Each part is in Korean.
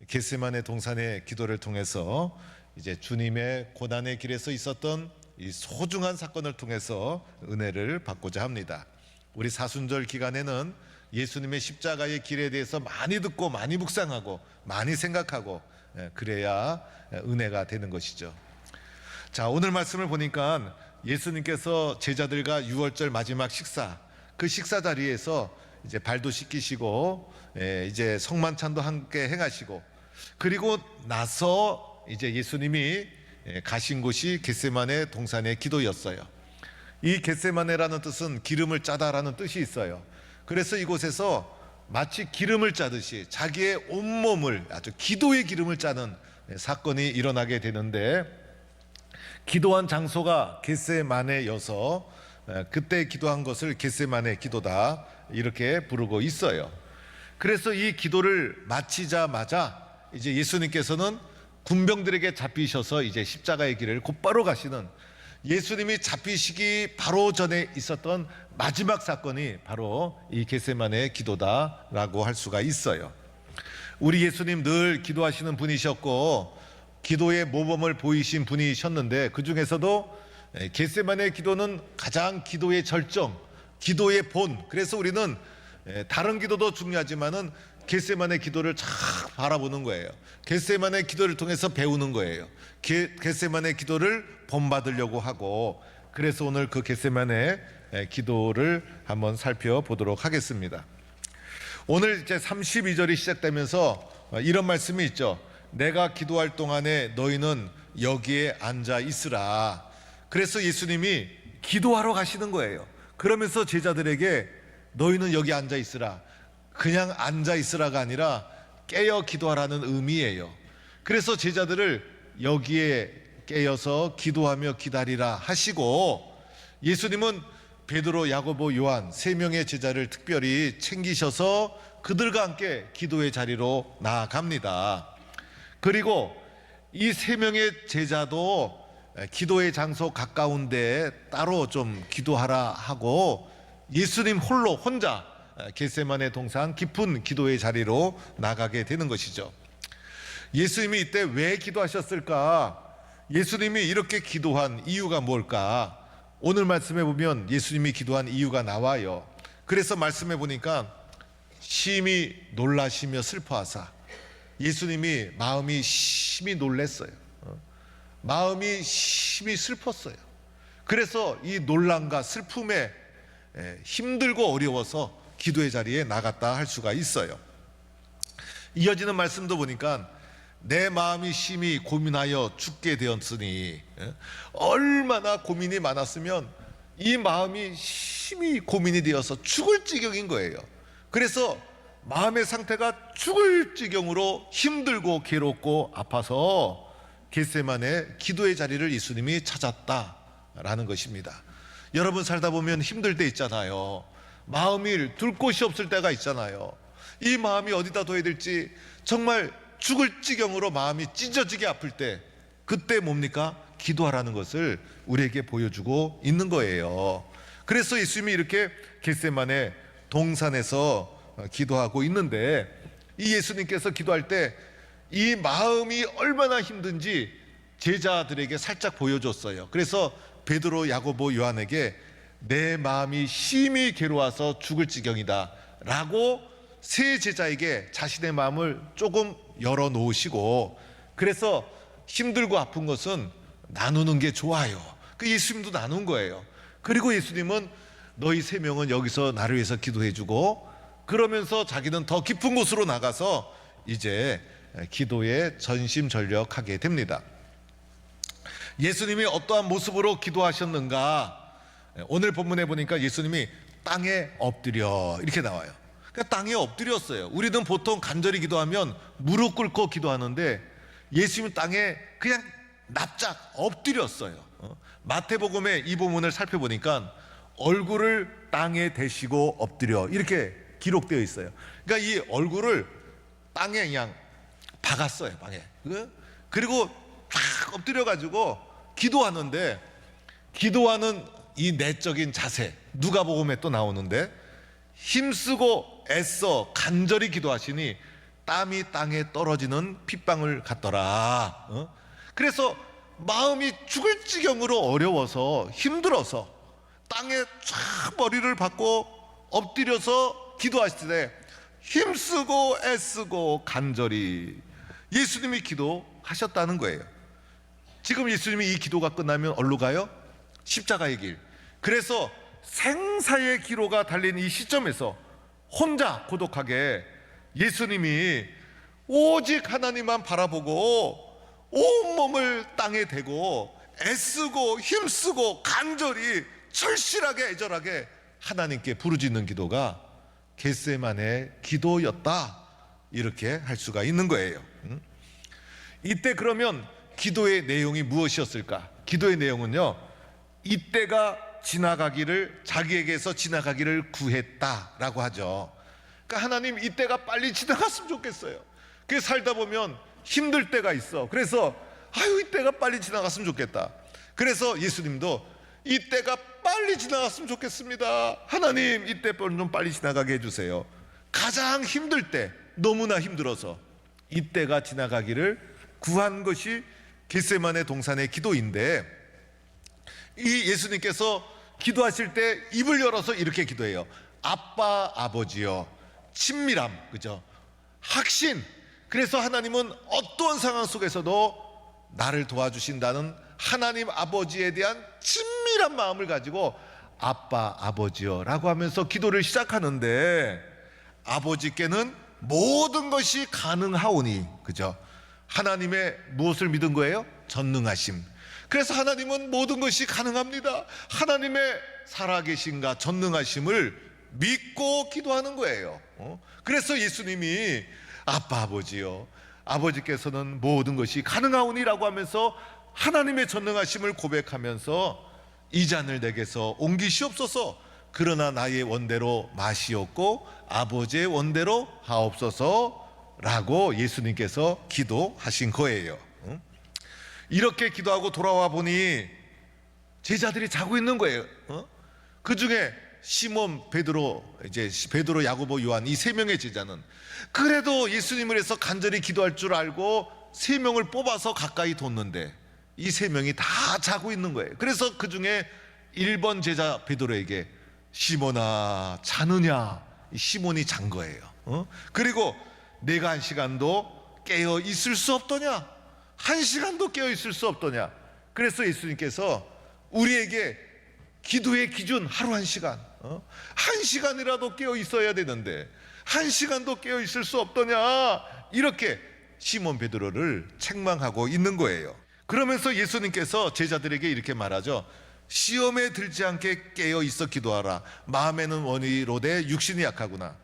겟세마네 동산의 기도를 통해서 이제 주님의 고난의 길에서 있었던 이 소중한 사건을 통해서 은혜를 받고자 합니다. 우리 사순절 기간에는 예수님의 십자가의 길에 대해서 많이 듣고 많이 묵상하고 많이 생각하고 그래야 은혜가 되는 것이죠. 자, 오늘 말씀을 보니까 예수님께서 제자들과 유월절 마지막 식사, 그 식사 자리에서 이제 발도 씻기시고 이제 성만찬도 함께 행하시고, 그리고 나서 이제 예수님이 가신 곳이 겟세마네 동산의 기도였어요. 이 겟세마네라는 뜻은 기름을 짜다라는 뜻이 있어요. 그래서 이곳에서 마치 기름을 짜듯이 자기의 온몸을 아주 기도의 기름을 짜는 사건이 일어나게 되는데, 기도한 장소가 겟세마네여서 그때 기도한 것을 겟세마네 기도다 이렇게 부르고 있어요. 그래서 이 기도를 마치자마자 이제 예수님께서는 군병들에게 잡히셔서 이제 십자가의 길을 곧바로 가시는, 예수님이 잡히시기 바로 전에 있었던 마지막 사건이 바로 이 겟세마네 기도다라고 할 수가 있어요. 우리 예수님 늘 기도하시는 분이셨고 기도의 모범을 보이신 분이셨는데, 그 중에서도 겟세마네 기도는 가장 기도의 절정, 기도의 본. 그래서 우리는 다른 기도도 중요하지만은 겟세마네 기도를 잘 바라보는 거예요. 겟세마네 기도를 통해서 배우는 거예요. 겟세마네 기도를 본받으려고 하고, 그래서 오늘 그 겟세마네 기도를 한번 살펴보도록 하겠습니다. 오늘 이제 32절이 시작되면서 이런 말씀이 있죠. 내가 기도할 동안에 너희는 여기에 앉아 있으라. 그래서 예수님이 기도하러 가시는 거예요. 그러면서 제자들에게 너희는 여기 앉아 있으라, 그냥 앉아 있으라가 아니라 깨어 기도하라는 의미예요. 그래서 제자들을 여기에 깨어서 기도하며 기다리라 하시고, 예수님은 베드로, 야고보, 요한 세 명의 제자를 특별히 챙기셔서 그들과 함께 기도의 자리로 나아갑니다. 그리고 이 세 명의 제자도 기도의 장소 가까운데 따로 좀 기도하라 하고 예수님 혼자 겟세마네 동산 깊은 기도의 자리로 나가게 되는 것이죠. 예수님이 이때 왜 기도하셨을까? 예수님이 이렇게 기도한 이유가 뭘까? 오늘 말씀에 보면 예수님이 기도한 이유가 나와요. 그래서 말씀해 보니까 심히 놀라시며 슬퍼하사, 예수님이 마음이 심히 놀랐어요. 마음이 심히 슬펐어요. 그래서 이 놀람과 슬픔에 힘들고 어려워서 기도의 자리에 나갔다 할 수가 있어요. 이어지는 말씀도 보니까 내 마음이 심히 고민하여 죽게 되었으니, 얼마나 고민이 많았으면 이 마음이 심히 고민이 되어서 죽을 지경인 거예요. 그래서 마음의 상태가 죽을 지경으로 힘들고 괴롭고 아파서 겟세마네 기도의 자리를 예수님이 찾았다라는 것입니다. 여러분 살다 보면 힘들 때 있잖아요. 마음이 둘 곳이 없을 때가 있잖아요. 이 마음이 어디다 둬야 될지 정말 죽을 지경으로 마음이 찢어지게 아플 때, 그때 뭡니까? 기도하라는 것을 우리에게 보여주고 있는 거예요. 그래서 예수님이 이렇게 겟세마네 동산에서 기도하고 있는데, 이 예수님께서 기도할 때 이 마음이 얼마나 힘든지 제자들에게 살짝 보여줬어요. 그래서 베드로, 야고보, 요한에게 내 마음이 심히 괴로워서 죽을 지경이다 라고 세 제자에게 자신의 마음을 조금 열어놓으시고, 그래서 힘들고 아픈 것은 나누는 게 좋아요. 그 예수님도 나눈 거예요. 그리고 예수님은 너희 세 명은 여기서 나를 위해서 기도해주고, 그러면서 자기는 더 깊은 곳으로 나가서 이제 기도에 전심전력하게 됩니다. 예수님이 어떠한 모습으로 기도하셨는가? 오늘 본문에 보니까 예수님이 땅에 엎드려 이렇게 나와요. 그러니까 땅에 엎드렸어요. 우리는 보통 간절히 기도하면 무릎 꿇고 기도하는데 예수님은 땅에 그냥 납작 엎드렸어요. 마태복음의 이 본문을 살펴보니까 얼굴을 땅에 대시고 엎드려 이렇게 기록되어 있어요. 그러니까 이 얼굴을 땅에 그냥 박았어요, 방에. 그리고 쫙 엎드려 가지고 기도하는데, 기도하는 이 내적인 자세, 누가복음에 또 나오는데 힘쓰고 애써 간절히 기도하시니 땀이 땅에 떨어지는 핏방울 같더라. 그래서 마음이 죽을 지경으로 어려워서 힘들어서 땅에 쫙 머리를 박고 엎드려서 기도하실 때 힘쓰고 애쓰고 간절히 예수님이 기도하셨다는 거예요. 지금 예수님이 이 기도가 끝나면 어디로 가요? 십자가의 길. 그래서 생사의 기로가 달린 이 시점에서 혼자 고독하게 예수님이 오직 하나님만 바라보고 온몸을 땅에 대고 애쓰고 힘쓰고 간절히 절실하게 애절하게 하나님께 부르짖는 기도가 겟세마네 기도였다, 이렇게 할 수가 있는 거예요. 이때 그러면 기도의 내용이 무엇이었을까? 기도의 내용은요, 이때가 지나가기를, 자기에게서 지나가기를 구했다라고 하죠. 그러니까 하나님, 이때가 빨리 지나갔으면 좋겠어요. 그 살다 보면 힘들 때가 있어. 그래서 아유, 이때가 빨리 지나갔으면 좋겠다. 그래서 예수님도 이때가 빨리 지나갔으면 좋겠습니다. 하나님, 이때 좀 빨리 지나가게 해주세요. 가장 힘들 때, 너무나 힘들어서 이때가 지나가기를 구한 것이 겟세마네 동산의 기도인데, 이 예수님께서 기도하실 때 입을 열어서 이렇게 기도해요. 아빠, 아버지여, 친밀함, 그죠? 확신. 그래서 하나님은 어떠한 상황 속에서도 나를 도와주신다는 하나님 아버지에 대한 친밀한 마음을 가지고 아빠, 아버지여 라고 하면서 기도를 시작하는데, 아버지께는 모든 것이 가능하오니, 그죠? 하나님의 무엇을 믿은 거예요? 전능하심. 그래서 하나님은 모든 것이 가능합니다. 하나님의 살아계신가 전능하심을 믿고 기도하는 거예요. 그래서 예수님이 아빠, 아버지요, 아버지께서는 모든 것이 가능하오니라고 하면서 하나님의 전능하심을 고백하면서 이 잔을 내게서 옮기시옵소서, 그러나 나의 원대로 마시옵고 아버지의 원대로 하옵소서 라고 예수님께서 기도하신 거예요. 이렇게 기도하고 돌아와 보니 제자들이 자고 있는 거예요. 그 중에 시몬, 베드로, 이제 베드로, 야고보, 요한, 이 세 명의 제자는 그래도 예수님을 해서 간절히 기도할 줄 알고 세 명을 뽑아서 가까이 뒀는데 이 세 명이 다 자고 있는 거예요. 그래서 그 중에 1번 제자 베드로에게 시몬아, 자느냐? 시몬이 잔 거예요. 그리고 내가 한 시간도 깨어 있을 수 없더냐? 한 시간도 깨어 있을 수 없더냐? 그래서 예수님께서 우리에게 기도의 기준 하루 한 시간, 한 시간이라도 깨어 있어야 되는데 한 시간도 깨어 있을 수 없더냐? 이렇게 시몬 베드로를 책망하고 있는 거예요. 그러면서 예수님께서 제자들에게 이렇게 말하죠. 시험에 들지 않게 깨어 있어 기도하라. 마음에는 원이로되 육신이 약하구나.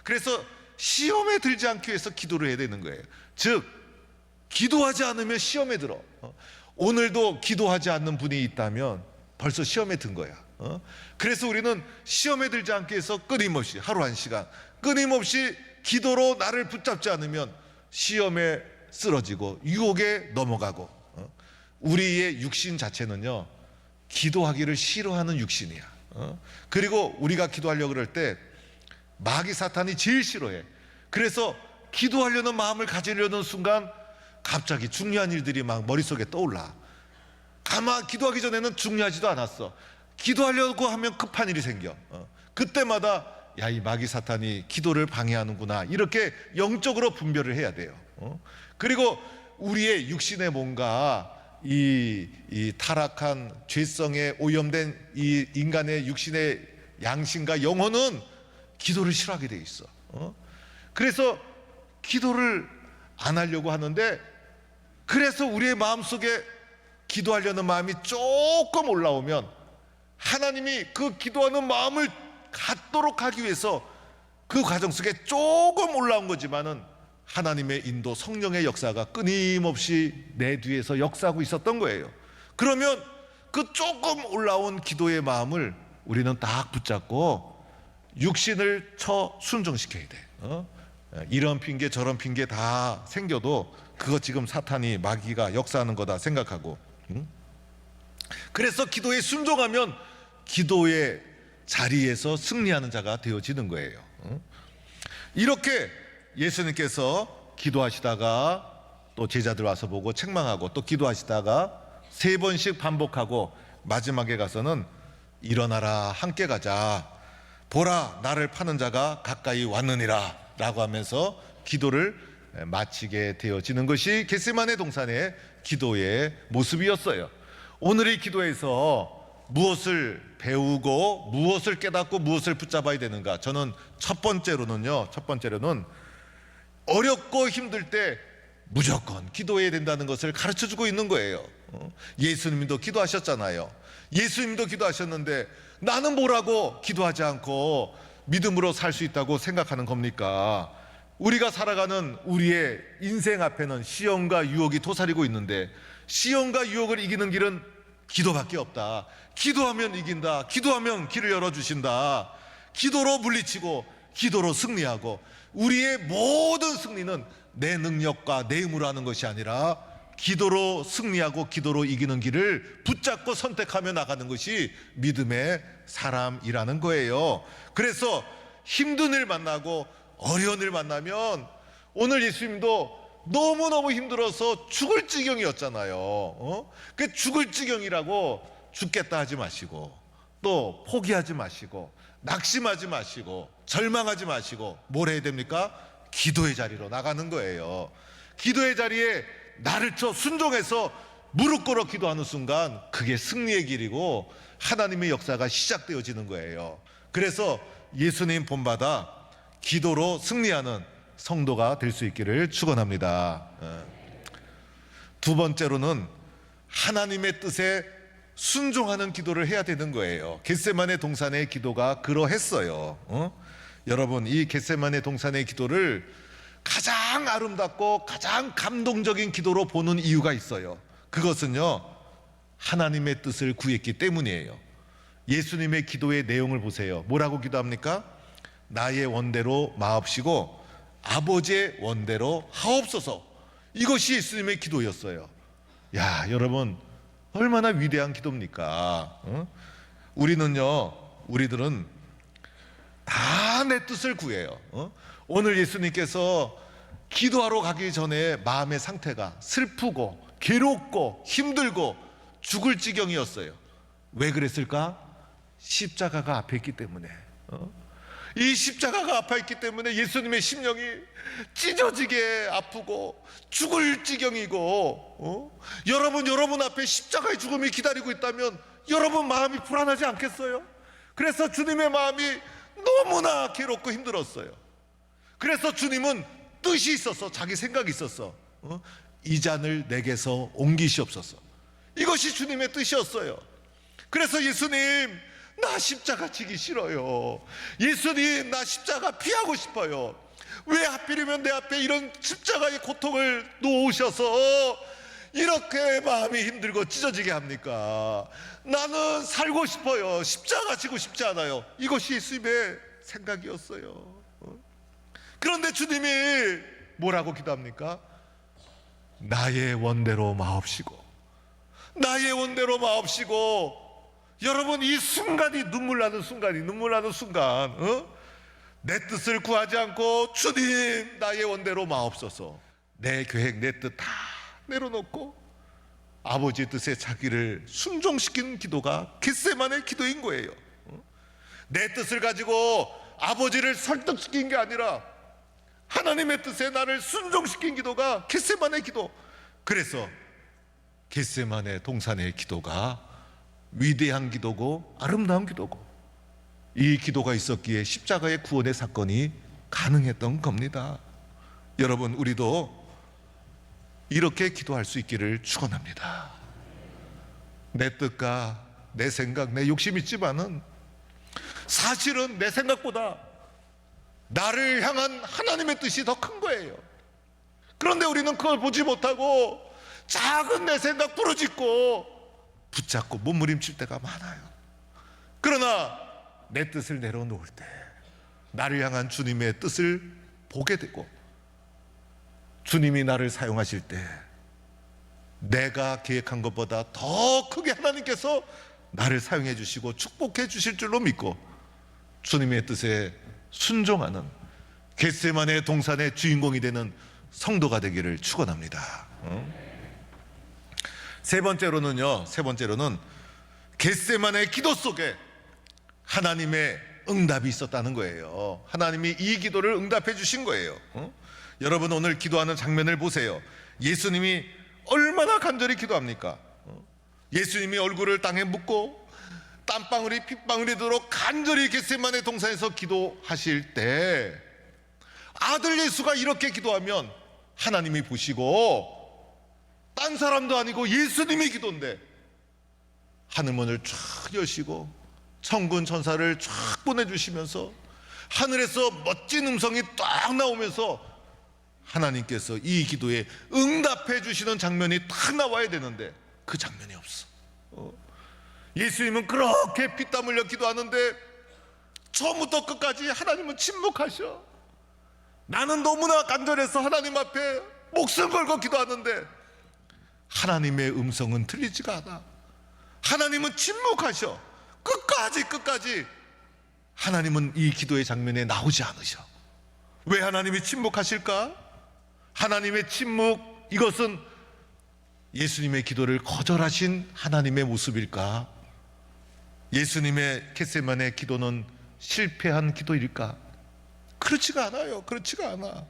그래서 시험에 들지 않기 위해서 기도를 해야 되는 거예요. 즉, 기도하지 않으면 시험에 들어. 오늘도 기도하지 않는 분이 있다면 벌써 시험에 든 거야. 그래서 우리는 시험에 들지 않기 위해서 끊임없이 하루 한 시간 끊임없이 기도로 나를 붙잡지 않으면 시험에 쓰러지고 유혹에 넘어가고, 우리의 육신 자체는요 기도하기를 싫어하는 육신이야. 그리고 우리가 기도하려고 그럴 때 마귀 사탄이 제일 싫어해. 그래서 기도하려는 마음을 가지려는 순간 갑자기 중요한 일들이 막 머릿속에 떠올라. 가만 기도하기 전에는 중요하지도 않았어. 기도하려고 하면 급한 일이 생겨. 그때마다 야, 이 마귀 사탄이 기도를 방해하는구나, 이렇게 영적으로 분별을 해야 돼요. 그리고 우리의 육신에 뭔가 이 타락한 죄성에 오염된 이 인간의 육신의 양심과 영혼은 기도를 싫어하게 돼 있어. 그래서 기도를 안 하려고 하는데, 그래서 우리의 마음속에 기도하려는 마음이 조금 올라오면 하나님이 그 기도하는 마음을 갖도록 하기 위해서 그 과정 속에 조금 올라온 거지만은 하나님의 인도, 성령의 역사가 끊임없이 내 뒤에서 역사하고 있었던 거예요. 그러면 그 조금 올라온 기도의 마음을 우리는 딱 붙잡고 육신을 쳐 순종시켜야 돼. 이런 핑계 저런 핑계 다 생겨도 그거 지금 사탄이, 마귀가 역사하는 거다 생각하고, 그래서 기도에 순종하면 기도의 자리에서 승리하는 자가 되어지는 거예요. 이렇게 예수님께서 기도하시다가 또 제자들 와서 보고 책망하고 또 기도하시다가 3번씩 반복하고 마지막에 가서는 일어나라 함께 가자, 보라 나를 파는 자가 가까이 왔느니라 라고 하면서 기도를 마치게 되어지는 것이 겟세마네 동산의 기도의 모습이었어요. 오늘 이 기도에서 무엇을 배우고 무엇을 깨닫고 무엇을 붙잡아야 되는가? 저는 첫 번째로는 어렵고 힘들 때 무조건 기도해야 된다는 것을 가르쳐주고 있는 거예요. 예수님도 기도하셨잖아요. 예수님도 기도하셨는데 나는 뭐라고 기도하지 않고 믿음으로 살 수 있다고 생각하는 겁니까? 우리가 살아가는 우리의 인생 앞에는 시험과 유혹이 도사리고 있는데 시험과 유혹을 이기는 길은 기도밖에 없다. 기도하면 이긴다. 기도하면 길을 열어주신다. 기도로 물리치고 기도로 승리하고, 우리의 모든 승리는 내 능력과 내 힘으로 하는 것이 아니라 기도로 승리하고 기도로 이기는 길을 붙잡고 선택하며 나가는 것이 믿음의 사람이라는 거예요. 그래서 힘든 일 만나고 어려운 일 만나면, 오늘 예수님도 너무너무 힘들어서 죽을 지경이었잖아요. 그 죽을 지경이라고 죽겠다 하지 마시고, 또 포기하지 마시고, 낙심하지 마시고, 절망하지 마시고, 뭘 해야 됩니까? 기도의 자리로 나가는 거예요. 기도의 자리에 나를 쳐 순종해서 무릎 꿇어 기도하는 순간 그게 승리의 길이고 하나님의 역사가 시작되어지는 거예요. 그래서 예수님 본받아 기도로 승리하는 성도가 될 수 있기를 축원합니다. 두 번째로는 하나님의 뜻에 순종하는 기도를 해야 되는 거예요. 겟세마네 동산의 기도가 그러했어요. 여러분, 이 겟세마네 동산의 기도를 가장 아름답고 가장 감동적인 기도로 보는 이유가 있어요. 그것은요, 하나님의 뜻을 구했기 때문이에요. 예수님의 기도의 내용을 보세요. 뭐라고 기도합니까? 나의 원대로 마옵시고 아버지의 원대로 하옵소서. 이것이 예수님의 기도였어요. 야, 여러분, 얼마나 위대한 기도입니까? 우리들은 다 내 뜻을 구해요. 오늘 예수님께서 기도하러 가기 전에 마음의 상태가 슬프고 괴롭고 힘들고 죽을 지경이었어요. 왜 그랬을까? 십자가가 앞에 있기 때문에. 이 십자가가 앞에 있기 때문에 예수님의 심령이 찢어지게 아프고 죽을 지경이고, 여러분 앞에 십자가의 죽음이 기다리고 있다면 여러분 마음이 불안하지 않겠어요? 그래서 주님의 마음이 너무나 괴롭고 힘들었어요. 그래서 주님은 뜻이 있어서, 자기 생각이 있어서 이 잔을 내게서 옮기시옵소서. 이것이 주님의 뜻이었어요. 그래서 예수님, 나 십자가 지기 싫어요. 예수님, 나 십자가 피하고 싶어요. 왜 하필이면 내 앞에 이런 십자가의 고통을 놓으셔서 이렇게 마음이 힘들고 찢어지게 합니까? 나는 살고 싶어요. 십자가 지고 싶지 않아요. 이것이 예수님의 생각이었어요. 그런데 주님이 뭐라고 기도합니까? 나의 원대로 마옵시고, 나의 원대로 마옵시고. 여러분, 이 순간이 눈물 나는 순간, 내 뜻을 구하지 않고 주님, 나의 원대로 마옵소서. 내 계획, 내 뜻 다 내려놓고 아버지의 뜻에 자기를 순종시킨 기도가 겟세마네 기도인 거예요. 내 뜻을 가지고 아버지를 설득시킨 게 아니라 하나님의 뜻에 나를 순종시킨 기도가 겟세마네 기도. 그래서 겟세마네 동산의 기도가 위대한 기도고 아름다운 기도고, 이 기도가 있었기에 십자가의 구원의 사건이 가능했던 겁니다. 여러분, 우리도 이렇게 기도할 수 있기를 축원합니다. 내 뜻과 내 생각, 내 욕심 있지만은 사실은 내 생각보다 나를 향한 하나님의 뜻이 더 큰 거예요. 그런데 우리는 그걸 보지 못하고 작은 내 생각 부르짖고 붙잡고 몸부림칠 때가 많아요. 그러나 내 뜻을 내려놓을 때 나를 향한 주님의 뜻을 보게 되고, 주님이 나를 사용하실 때 내가 계획한 것보다 더 크게 하나님께서 나를 사용해 주시고 축복해 주실 줄로 믿고 주님의 뜻에 순종하는 겟세마네 동산의 주인공이 되는 성도가 되기를 축원합니다. 세 번째로는 겟세마네 기도 속에 하나님의 응답이 있었다는 거예요. 하나님이 이 기도를 응답해 주신 거예요. 여러분, 오늘 기도하는 장면을 보세요. 예수님이 얼마나 간절히 기도합니까? 예수님이 얼굴을 땅에 묻고 땀방울이 핏방울이 도록 간절히 겟세마네 동산에서 기도하실 때 아들 예수가 이렇게 기도하면 하나님이 보시고, 딴 사람도 아니고 예수님의 기도인데 하늘문을 쫙 여시고 천군 천사를 쫙 보내주시면서 하늘에서 멋진 음성이 딱 나오면서 하나님께서 이 기도에 응답해 주시는 장면이 딱 나와야 되는데 그 장면이 없어. 예수님은 그렇게 피땀 흘려 기도하는데 처음부터 끝까지 하나님은 침묵하셔. 나는 너무나 간절해서 하나님 앞에 목숨 걸고 기도하는데 하나님의 음성은 들리지가 않아. 하나님은 침묵하셔. 끝까지 하나님은 이 기도의 장면에 나오지 않으셔. 왜 하나님이 침묵하실까? 하나님의 침묵, 이것은 예수님의 기도를 거절하신 하나님의 모습일까? 예수님의 겟세마네 기도는 실패한 기도일까? 그렇지가 않아요. 그렇지가 않아.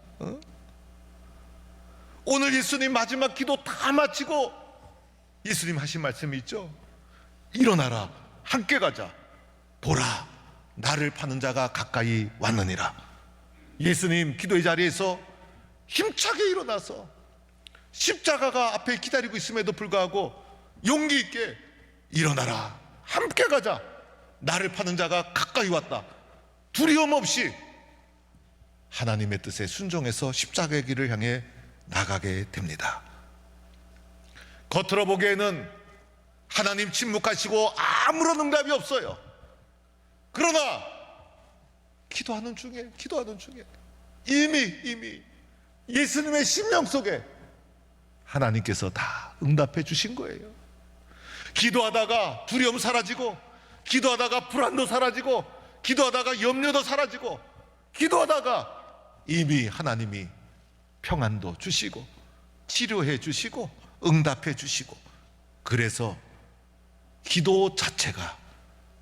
오늘 예수님 마지막 기도 다 마치고 예수님 하신 말씀이 있죠. 일어나라, 함께 가자. 보라, 나를 파는 자가 가까이 왔느니라. 예수님 기도의 자리에서 힘차게 일어나서 십자가가 앞에 기다리고 있음에도 불구하고 용기 있게 일어나라, 함께 가자. 나를 파는 자가 가까이 왔다. 두려움 없이 하나님의 뜻에 순종해서 십자가의 길을 향해 나가게 됩니다. 겉으로 보기에는 하나님 침묵하시고 아무런 응답이 없어요. 그러나 기도하는 중에 이미 예수님의 심령 속에 하나님께서 다 응답해 주신 거예요. 기도하다가 두려움 사라지고, 기도하다가 불안도 사라지고, 기도하다가 염려도 사라지고, 기도하다가 이미 하나님이 평안도 주시고 치료해 주시고 응답해 주시고, 그래서 기도 자체가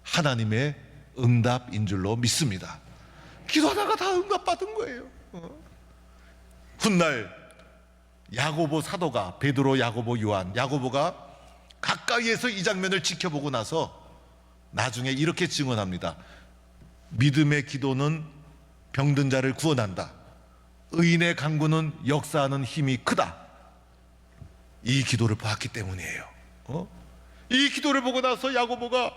하나님의 응답인 줄로 믿습니다. 기도하다가 다 응답받은 거예요. 훗날 야고보 사도가, 베드로, 야고보, 요한, 야고보가 가까이에서 이 장면을 지켜보고 나서 나중에 이렇게 증언합니다. 믿음의 기도는 병든 자를 구원한다. 의인의 간구는 역사하는 힘이 크다. 이 기도를 봤기 때문이에요. 이 기도를 보고 나서 야고보가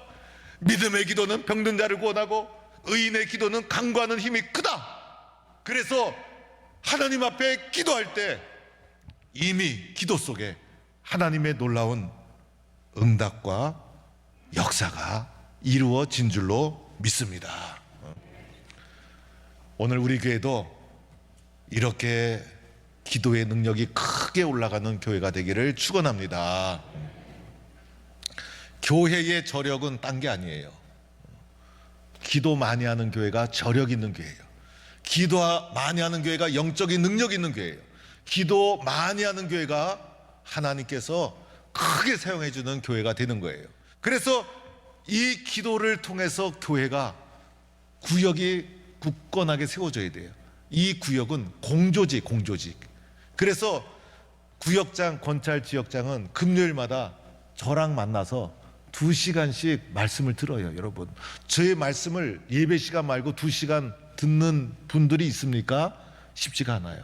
믿음의 기도는 병든 자를 구원하고 의인의 기도는 간구하는 힘이 크다. 그래서 하나님 앞에 기도할 때 이미 기도 속에 하나님의 놀라운 응답과 역사가 이루어진 줄로 믿습니다. 오늘 우리 교회도 이렇게 기도의 능력이 크게 올라가는 교회가 되기를 축원합니다. 교회의 저력은 딴 게 아니에요. 기도 많이 하는 교회가 저력 있는 교회예요. 기도 많이 하는 교회가 영적인 능력 있는 교회예요. 기도 많이 하는 교회가 하나님께서 크게 사용해 주는 교회가 되는 거예요. 그래서 이 기도를 통해서 교회가 구역이 굳건하게 세워져야 돼요. 이 구역은 공조직. 그래서 구역장, 권찰 지역장은 금요일마다 저랑 만나서 2시간씩 말씀을 들어요. 여러분, 저의 말씀을 예배 시간 말고 2시간 듣는 분들이 있습니까? 쉽지가 않아요.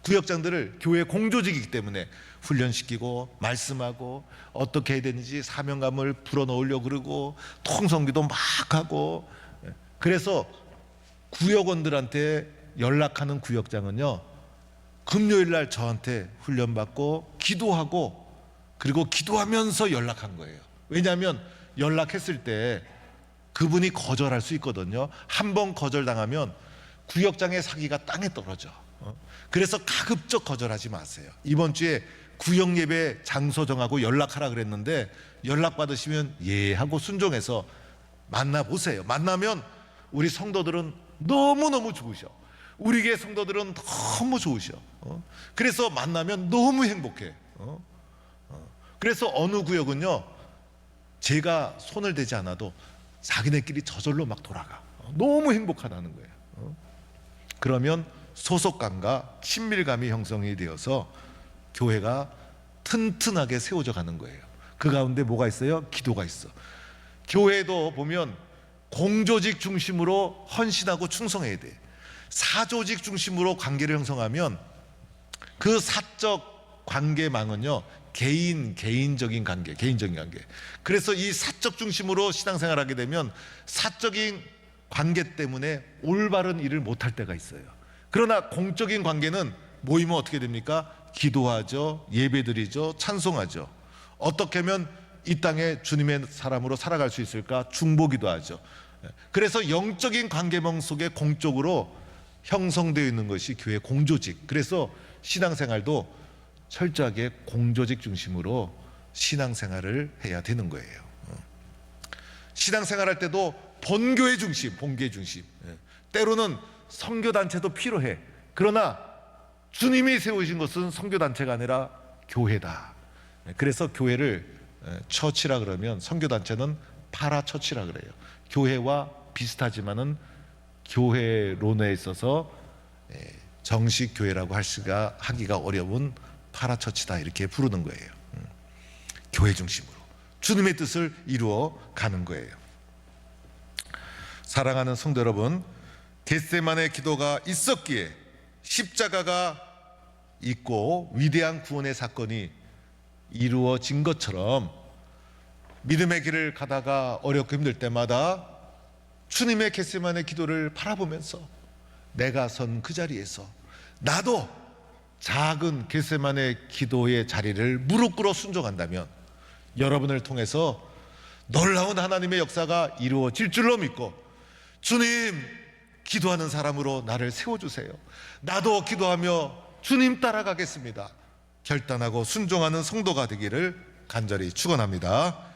구역장들을 교회 공조직이기 때문에 훈련시키고 말씀하고 어떻게 해야 되는지 사명감을 불어넣으려고 그러고 통성기도 막 하고, 그래서 구역원들한테 연락하는 구역장은요, 금요일날 저한테 훈련받고 기도하고 그리고 기도하면서 연락한 거예요. 왜냐하면 연락했을 때 그분이 거절할 수 있거든요. 한 번 거절당하면 구역장의 사기가 땅에 떨어져. 그래서 가급적 거절하지 마세요. 이번 주에 구역 예배 장소 정하고 연락하라 그랬는데 연락 받으시면 예 하고 순종해서 만나보세요. 만나면 우리 성도들은 너무너무 좋으셔. 우리 교회 성도들은 너무 좋으셔. 그래서 만나면 너무 행복해. 그래서 어느 구역은요, 제가 손을 대지 않아도 자기네끼리 저절로 막 돌아가. 너무 행복하다는 거예요. 그러면 소속감과 친밀감이 형성이 되어서 교회가 튼튼하게 세워져 가는 거예요. 그 가운데 뭐가 있어요? 기도가 있어. 교회도 보면 공조직 중심으로 헌신하고 충성해야 돼. 사조직 중심으로 관계를 형성하면 그 사적 관계망은요, 개인적인 관계. 그래서 이 사적 중심으로 신앙생활하게 되면 사적인 관계 때문에 올바른 일을 못할 때가 있어요. 그러나 공적인 관계는 모이면 어떻게 됩니까? 기도하죠, 예배드리죠, 찬송하죠. 어떻게 하면 이 땅에 주님의 사람으로 살아갈 수 있을까? 중보기도 하죠. 그래서 영적인 관계망 속에 공적으로 형성되어 있는 것이 교회 공조직. 그래서 신앙생활도 철저하게 공조직 중심으로 신앙생활을 해야 되는 거예요. 신앙생활할 때도 본교회 중심. 때로는 선교단체도 필요해. 그러나 주님이 세우신 것은 선교단체가 아니라 교회다. 그래서 교회를 처치라 그러면 선교단체는 파라처치라 그래요. 교회와 비슷하지만은 교회론에 있어서 정식 교회라고 하기가 어려운 파라처치다, 이렇게 부르는 거예요. 교회 중심으로 주님의 뜻을 이루어 가는 거예요. 사랑하는 성도 여러분, 겟세마네 기도가 있었기에 십자가가 있고 위대한 구원의 사건이 이루어진 것처럼 믿음의 길을 가다가 어렵고 힘들 때마다 주님의 겟세마네 기도를 바라보면서 내가 선 그 자리에서 나도 작은 겟세마네 기도의 자리를 무릎 꿇어 순종한다면 여러분을 통해서 놀라운 하나님의 역사가 이루어질 줄로 믿고, 주님, 기도하는 사람으로 나를 세워주세요. 나도 기도하며 주님 따라가겠습니다. 결단하고 순종하는 성도가 되기를 간절히 축원합니다.